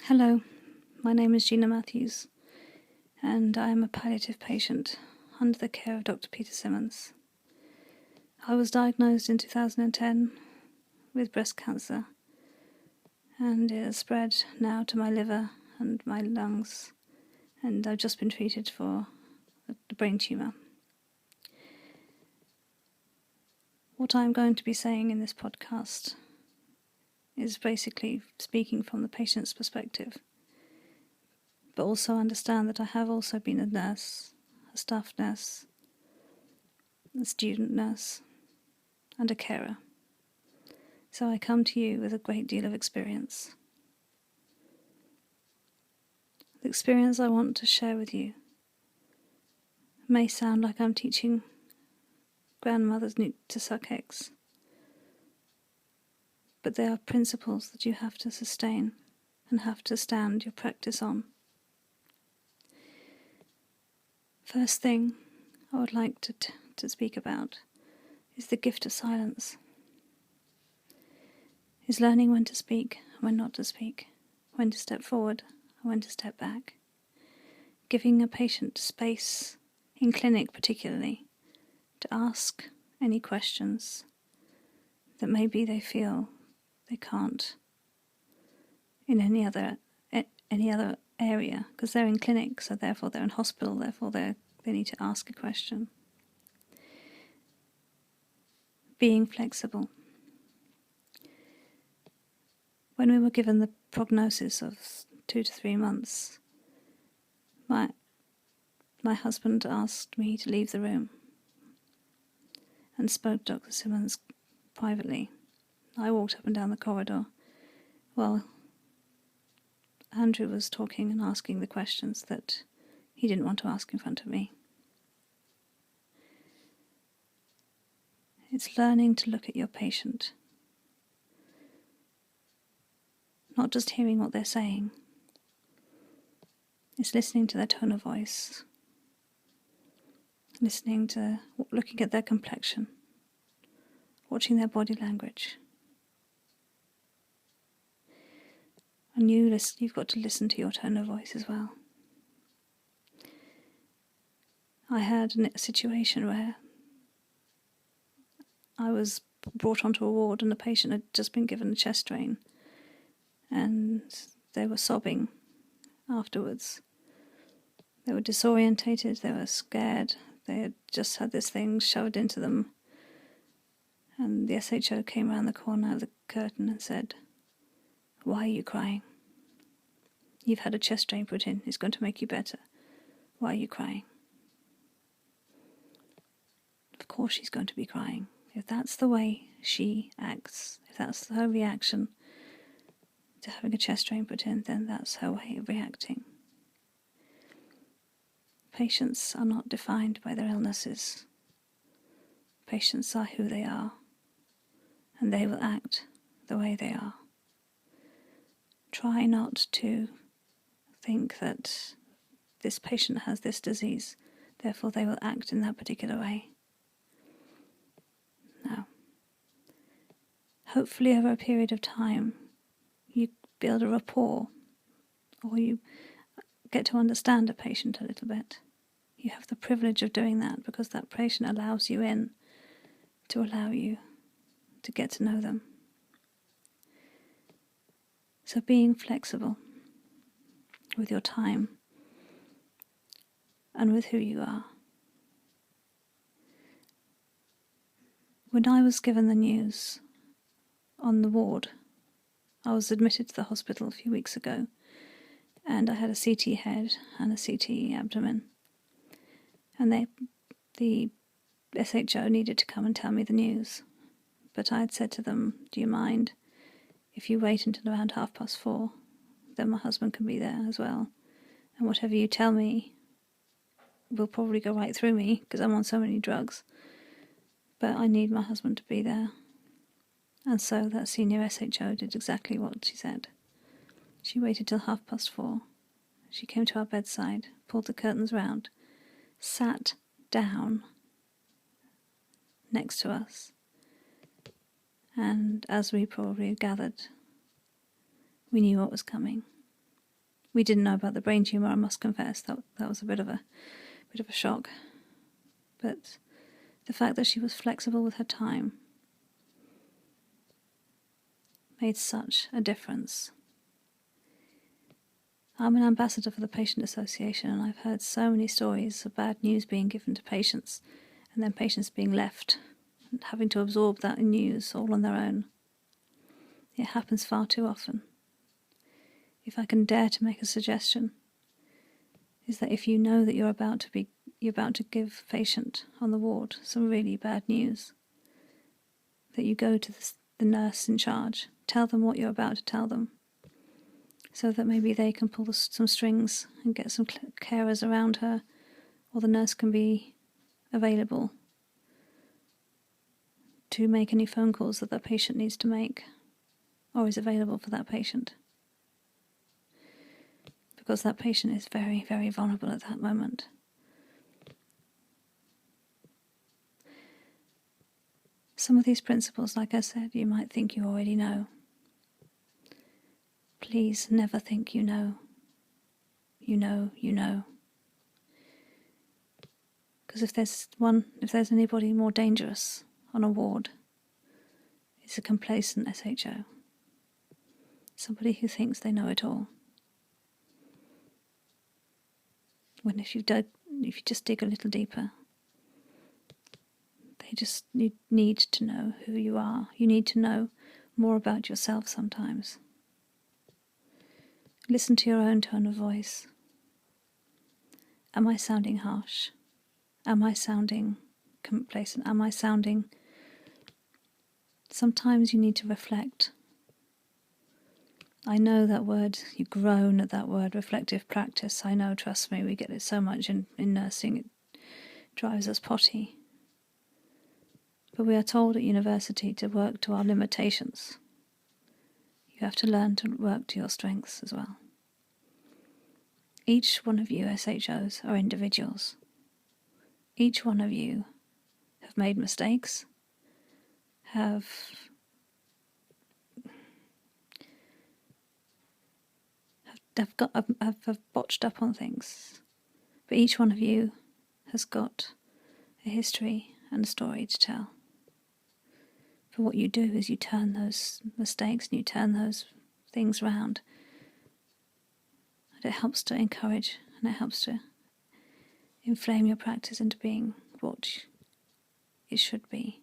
Hello, my name is Gina Matthews, and I am a palliative patient under the care of Dr. Peter Simmons. I was diagnosed in 2010 with breast cancer, and it has spread now to my liver and my lungs, and I've just been treated for a brain tumour. What I'm going to be saying in this podcast is basically speaking from the patient's perspective, but also understand that I have also been a nurse, a staff nurse, a student nurse, and a carer. So I come to you with a great deal of experience. The experience I want to share with you may sound like I'm teaching grandmothers to suck eggs, but they are principles that you have to sustain and have to stand your practice on. First thing I would like to speak about is the gift of silence. Is learning when to speak and when not to speak, when to step forward and when to step back. Giving a patient space, in clinic particularly, to ask any questions that maybe they feel they can't in any other area, because they're in clinic, so therefore they're in hospital, therefore they need to ask a question. Being flexible. When we were given the prognosis of 2 to 3 months, my husband asked me to leave the room and spoke to Dr. Simmons privately. I walked up and down the corridor while Andrew was talking and asking the questions that he didn't want to ask in front of me. It's learning to look at your patient, not just hearing what they're saying. It's listening to their tone of voice, looking at their complexion, watching their body language. And you've got to listen to your tone of voice as well. I had a situation where I was brought onto a ward and the patient had just been given a chest drain, and they were sobbing afterwards. They were disorientated, they were scared, they had just had this thing shoved into them, and the SHO came around the corner of the curtain and said, "Why are you crying? You've had a chest drain put in, it's going to make you better. Why are you crying?" Of course she's going to be crying. If that's the way she acts, if that's her reaction to having a chest drain put in, then that's her way of reacting. Patients are not defined by their illnesses. Patients are who they are, and they will act the way they are. Try not to think that this patient has this disease, therefore they will act in that particular way. No. Hopefully over a period of time you build a rapport, or you get to understand a patient a little bit. You have the privilege of doing that because that patient allows you in to allow you to get to know them. So being flexible with your time and with who you are. When I was given the news on the ward, I was admitted to the hospital a few weeks ago, and I had a CT head and a CT abdomen, and the SHO needed to come and tell me the news, but I had said to them, "Do you mind if you wait until around 4:30, then my husband can be there as well, and whatever you tell me will probably go right through me because I'm on so many drugs, but I need my husband to be there." And so that senior SHO did exactly what she said. She waited till 4:30. She came to our bedside, pulled the curtains round, sat down next to us, and as we probably gathered, we knew what was coming. We didn't know about the brain tumour, I must confess. That was a bit of a shock. But the fact that she was flexible with her time made such a difference. I'm an ambassador for the Patient Association, and I've heard so many stories of bad news being given to patients, and then patients being left and having to absorb that news all on their own. It happens far too often. If I can dare to make a suggestion, is that if you know that you're about to give a patient on the ward some really bad news, that you go to the nurse in charge, tell them what you're about to tell them, so that maybe they can pull some strings and get some carers around her, or the nurse can be available to make any phone calls that patient needs to make, or is available for that patient. Because that patient is very, very vulnerable at that moment. Some of these principles, like I said, you might think you already know. Please never think you know. You know, you know. Because if there's anybody more dangerous on a ward, it's a complacent SHO. Somebody who thinks they know it all. When if you just dig a little deeper, they just need to know who you are. You need to know more about yourself sometimes. Listen to your own tone of voice. Am I sounding harsh? Am I sounding complacent? Am I sounding... Sometimes you need to reflect. I know that word, you groan at that word, reflective practice. I know, trust me, we get it so much in nursing, it drives us potty. But we are told at university to work to our limitations. You have to learn to work to your strengths as well. Each one of you SHOs are individuals. Each one of you have made mistakes, have botched up on things. But each one of you has got a history and a story to tell. But what you do is you turn those mistakes and you turn those things round. And it helps to encourage and it helps to inflame your practice into being what it should be.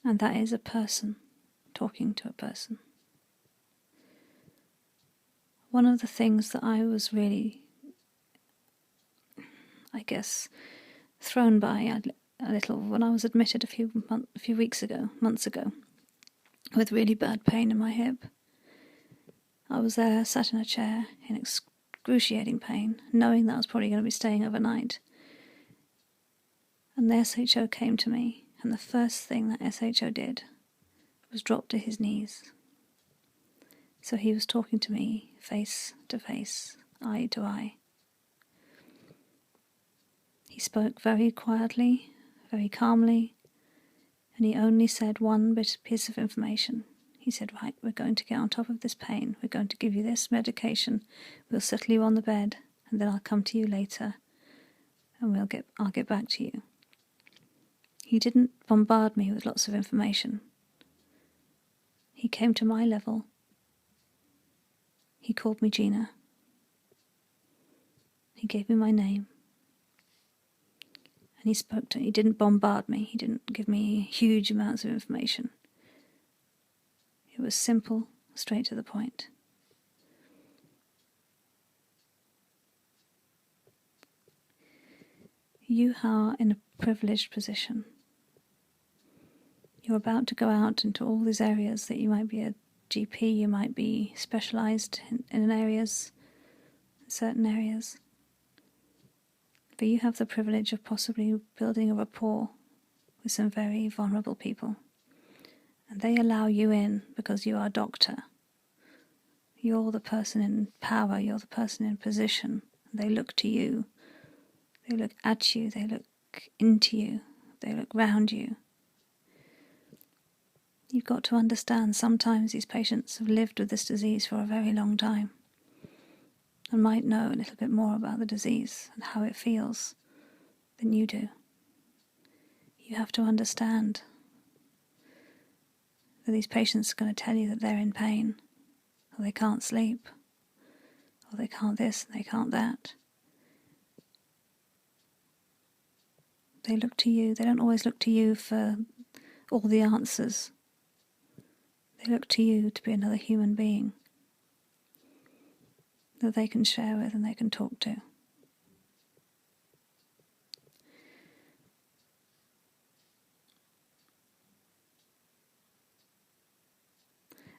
And that is a person talking to a person. One of the things that I was really, I guess, thrown by a little when I was admitted a few months ago, with really bad pain in my hip. I was there, sat in a chair, in excruciating pain, knowing that I was probably going to be staying overnight. And the SHO came to me, and the first thing that SHO did was drop to his knees. So he was talking to me face to face, eye to eye. He spoke very quietly, very calmly, and he only said one piece of information. He said, right, we're going to get on top of this pain. We're going to give you this medication. We'll settle you on the bed, and then I'll come to you later, and I'll get back to you. He didn't bombard me with lots of information. He came to my level. He called me Gina. He gave me my name. And he spoke to me. He didn't bombard me. He didn't give me huge amounts of information. It was simple, straight to the point. You are in a privileged position. You're about to go out into all these areas that you might be a GP, you might be specialised in certain areas. But you have the privilege of possibly building a rapport with some very vulnerable people. And they allow you in because you are a doctor. You're the person in power, you're the person in position. They look to you, they look at you, they look into you, they look round you. You've got to understand sometimes these patients have lived with this disease for a very long time. and might know a little bit more about the disease and how it feels than you do. You have to understand that these patients are going to tell you that they're in pain, or they can't sleep, or they can't this and they can't that. They look to you. They don't always look to you for all the answers. They look to you to be another human being that they can share with and they can talk to.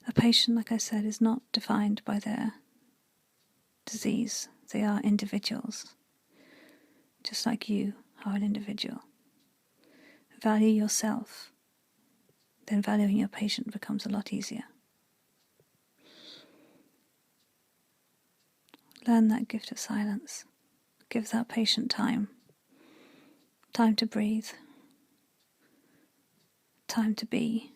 A patient, like I said, is not defined by their disease. They are individuals, just like you are an individual. Value yourself, then valuing your patient becomes a lot easier. Learn that gift of silence. Give that patient time. Time to breathe. Time to be.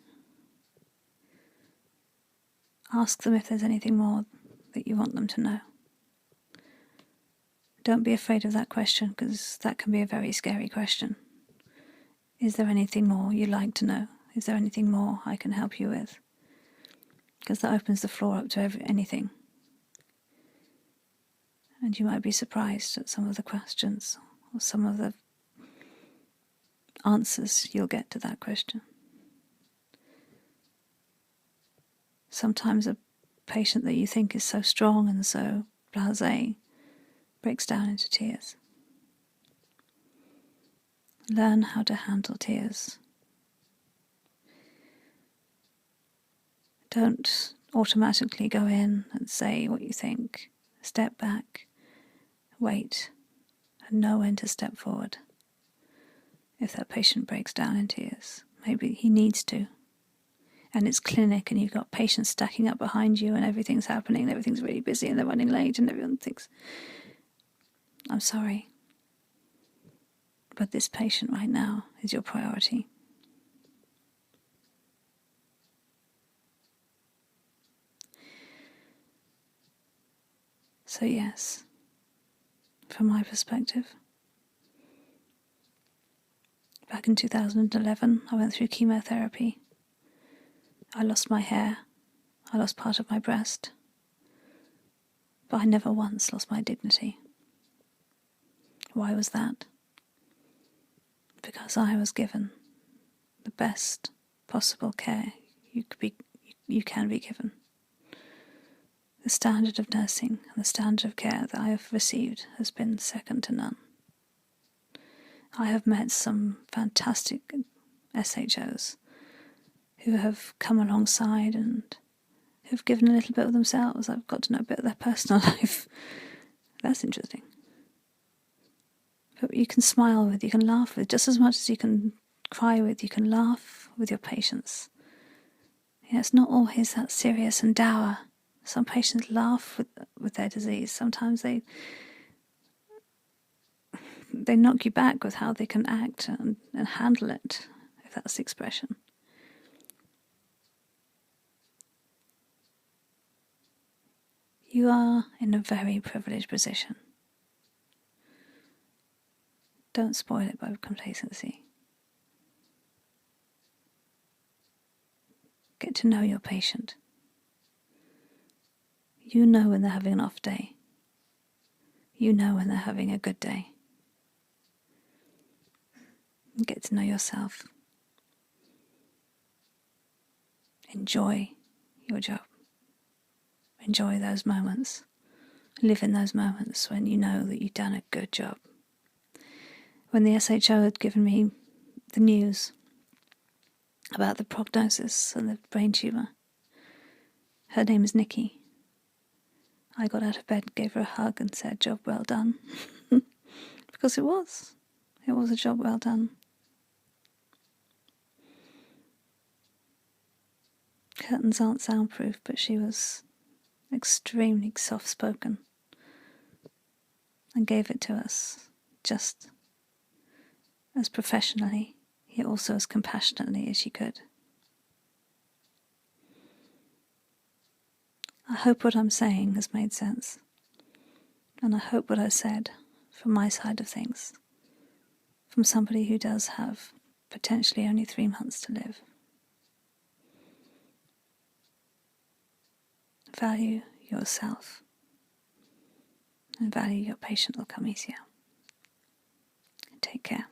Ask them if there's anything more that you want them to know. Don't be afraid of that question, because that can be a very scary question. Is there anything more you'd like to know? Is there anything more I can help you with? Because that opens the floor up to anything. And you might be surprised at some of the questions or some of the answers you'll get to that question. Sometimes a patient that you think is so strong and so blasé breaks down into tears. Learn how to handle tears. Don't automatically go in and say what you think. Step back, wait, and know when to step forward. If that patient breaks down in tears, maybe he needs to. And it's clinic and you've got patients stacking up behind you and everything's happening and everything's really busy and they're running late and everyone thinks, I'm sorry, but this patient right now is your priority. So yes, from my perspective, back in 2011, I went through chemotherapy. I lost my hair, I lost part of my breast, but I never once lost my dignity. Why was that? Because I was given the best possible care you can be given. The standard of nursing and the standard of care that I have received has been second to none. I have met some fantastic SHOs who have come alongside and who've given a little bit of themselves. I've got to know a bit of their personal life. That's interesting. But you can smile with, you can laugh with, just as much as you can cry with, you can laugh with your patients. It's not always that serious and dour. Some patients laugh with their disease. Sometimes they knock you back with how they can act and handle it, if that's the expression. You are in a very privileged position. Don't spoil it by complacency. Get to know your patient. You know when they're having an off day. You know when they're having a good day. Get to know yourself. Enjoy your job. Enjoy those moments. Live in those moments when you know that you've done a good job. When the SHO had given me the news about the prognosis and the brain tumour, her name is Nikki. I got out of bed, gave her a hug and said, job well done. Because it was a job well done. Curtains aren't soundproof, but she was extremely soft-spoken and gave it to us just as professionally, yet also as compassionately as she could. I hope what I'm saying has made sense. And I hope what I said, from my side of things, from somebody who does have potentially only 3 months to live. Value yourself, and value your patient will come easier. Take care.